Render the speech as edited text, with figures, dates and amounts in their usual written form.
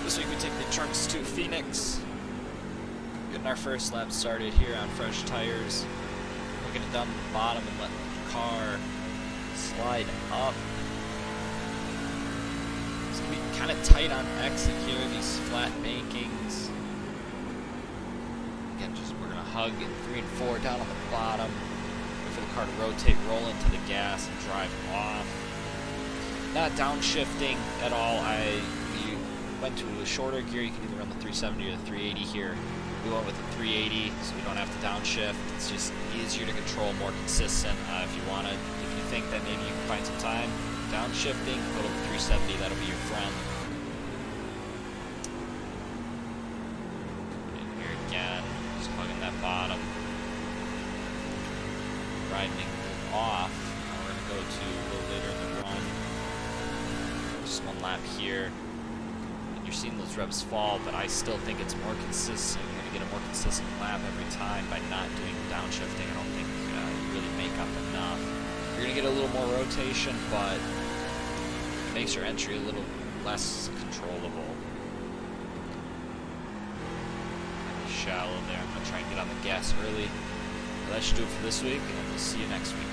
This week we take the trucks to Phoenix. Getting our first lap started here on fresh tires. Looking it down the bottom and let the car slide up. It's going to be kind of tight on exit here, these flat bankings. Again, we're going to hug in 3 and 4 down on the bottom. Wait for the car to rotate, roll into the gas, and drive off. Not downshifting at all. We went to a shorter gear. You can either run the 370 or the 380 here. We went with the 380, so we don't have to downshift. It's just easier to control, more consistent. If you think that maybe you can find some time downshifting, go to the 370. That'll be your friend. In here again, just hugging that bottom, riding off. Now we're gonna go to a little later in the run. Just one lap here. You're seeing those reps fall, but I still think it's more consistent. You're going to get a more consistent lap every time by not doing downshifting. I don't think you really make up enough. You're going to get a little more rotation, but it makes your entry a little less controllable. Kind of shallow there. I'm going to try and get on the gas early. But that should do it for this week, and we'll see you next week.